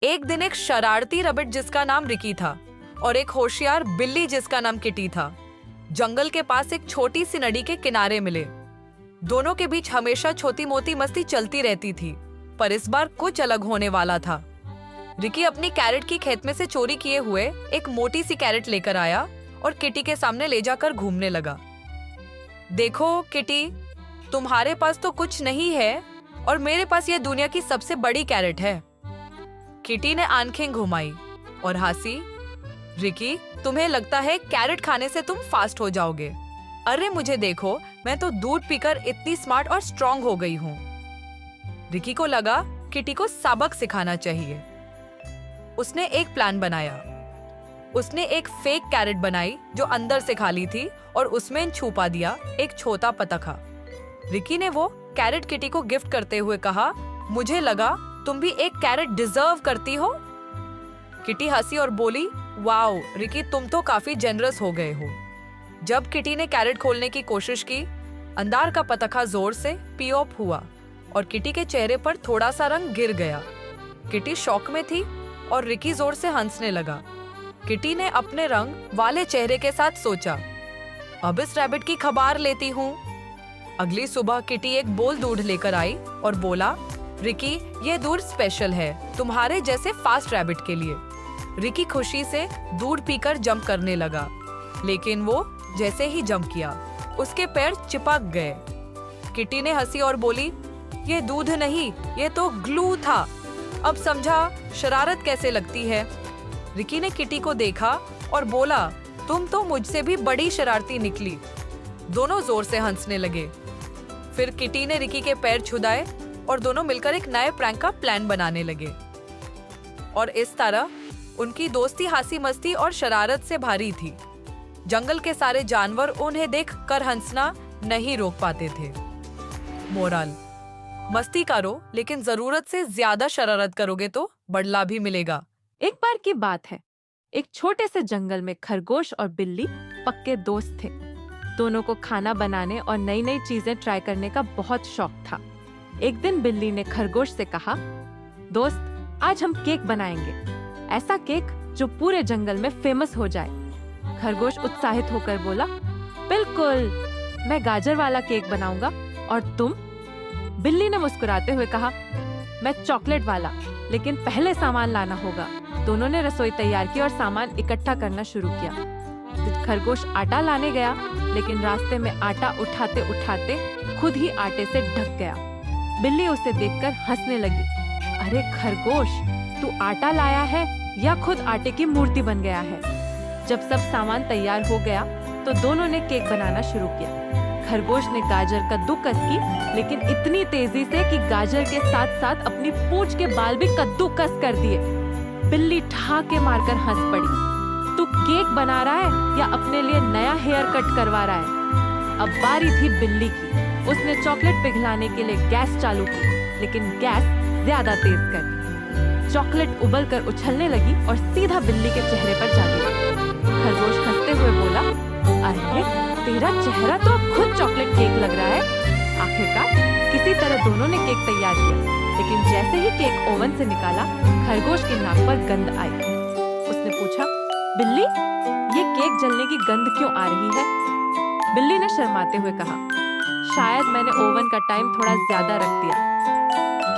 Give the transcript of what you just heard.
एक दिन एक शरारती रबिट जिसका नाम रिकी था और एक होशियार बिल्ली जिसका नाम किटी था जंगल के पास एक छोटी सी नदी के किनारे मिले। दोनों के बीच हमेशा छोटी मोटी मस्ती चलती रहती थी, पर इस बार कुछ अलग होने वाला था। रिकी अपनी कैरेट की खेत में से चोरी किए हुए एक मोटी सी कैरेट लेकर आया और किटी के सामने ले जाकर घूमने लगा। देखो किटी, तुम्हारे पास तो कुछ नहीं है और मेरे पास यह दुनिया की सबसे बड़ी कैरेट है। किटी ने आंखें घुमाई और हंसी। रिकी, तुम्हें लगता है कैरेट खाने से तुम फास्ट हो जाओगे? अरे मुझे देखो, मैं तो दूध पीकर इतनी स्मार्ट और स्ट्रॉन्ग हो गई हूँ। रिकी को लगा किटी को सबक सिखाना चाहिए। उसने एक प्लान बनाया। उसने एक फेक कैरेट बनाई जो अंदर से खाली थी और उसमें छुपा दिया एक छोटा पताखा। रिकी ने वो कैरेट किटी को गिफ्ट करते हुए कहा, मुझे लगा तुम भी एक कैरेट डिजर्व करती हो। किटी हंसी और बोली, वाओ रिकी, तुम तो काफी जेनरस हो गए हो। जब किटी ने कैरेट खोलने की कोशिश की, अंदर का पताखा जोर से पीओप हुआ और किटी के चेहरे पर थोड़ा सा रंग गिर गया। किटी शॉक में थी और रिकी जोर से हंसने लगा। किटी ने अपने रंग वाले चेहरे के साथ सोचा, अब इस रैबिट की खबर लेती हूँ। अगली सुबह किटी एक बोल दूध लेकर आई और बोला, रिकी, ये दूध स्पेशल है तुम्हारे जैसे फास्ट रैबिट के लिए। रिकी खुशी से दूध पीकर जंप करने लगा, लेकिन वो जैसे ही जंप किया उसके पैर चिपक गए। किटी ने हंसी और बोली, ये दूध नहीं, ये तो ग्लू था। अब समझा शरारत कैसे लगती है। रिकी ने किटी को देखा और बोला, तुम तो मुझसे भी बड़ी शरारती निकली। दोनों जोर से हंसने लगे। फिर किटी ने रिकी के पैर छुदाए और दोनों मिलकर एक नए प्रैंक का प्लान बनाने लगे। और इस तरह उनकी दोस्ती हंसी मस्ती और शरारत से भारी थी। जंगल के सारे जानवर उन्हें देख कर हंसना नहीं रोक पाते थे। मोरल, मस्ती करो लेकिन जरूरत से ज्यादा शरारत करोगे तो बदला भी मिलेगा। एक बार की बात है, एक छोटे से जंगल में खरगोश और बिल्ली पक्के दोस्त थे। दोनों को खाना बनाने और नई नई चीजें ट्राई करने का बहुत शौक था। एक दिन बिल्ली ने खरगोश से कहा, दोस्त, आज हम केक बनाएंगे, ऐसा केक जो पूरे जंगल में फेमस हो जाए। खरगोश उत्साहित होकर बोला, बिल्कुल, मैं गाजर वाला केक बनाऊंगा। और तुम? बिल्ली ने मुस्कुराते हुए कहा, मैं चॉकलेट वाला, लेकिन पहले सामान लाना होगा। दोनों ने रसोई तैयार की और सामान इकट्ठा करना शुरू किया। खरगोश आटा लाने गया, लेकिन रास्ते में आटा उठाते उठाते खुद ही आटे से ढक गया। बिल्ली उसे देखकर हंसने लगी, अरे खरगोश, तू आटा लाया है या खुद आटे की मूर्ति बन गया है? जब सब सामान तैयार हो गया तो दोनों ने केक बनाना शुरू किया। खरगोश ने गाजर कद्दूकस की, लेकिन इतनी तेजी से कि गाजर के साथ साथ अपनी पूंछ के बाल भी कद्दूकस कर दिए। बिल्ली ठहाके मारकर हंस पड़ी। तू केक बना रहा है या अपने लिए नया हेयर कट करवा रहा है? अब बारी थी बिल्ली की। उसने चॉकलेट पिघलाने के लिए गैस चालू की, लेकिन गैस ज्यादा तेज कर दी। चॉकलेट उबलकर उछलने लगी और सीधा बिल्ली के चेहरे पर जा गिरा। खरगोश हंसते हुए बोला, अरे तेरा चेहरा तो अब खुद चॉकलेट केक लग रहा है। आखिरकार किसी तरह दोनों ने केक तैयार किया, लेकिन जैसे ही केक ओवन से निकाला, खरगोश की नाक पर गंध आई। उसने पूछा, बिल्ली, ये केक जलने की गंध क्यों आ रही है? बिल्ली ने शर्माते हुए कहा, शायद मैंने ओवन का टाइम थोड़ा ज्यादा रख दिया।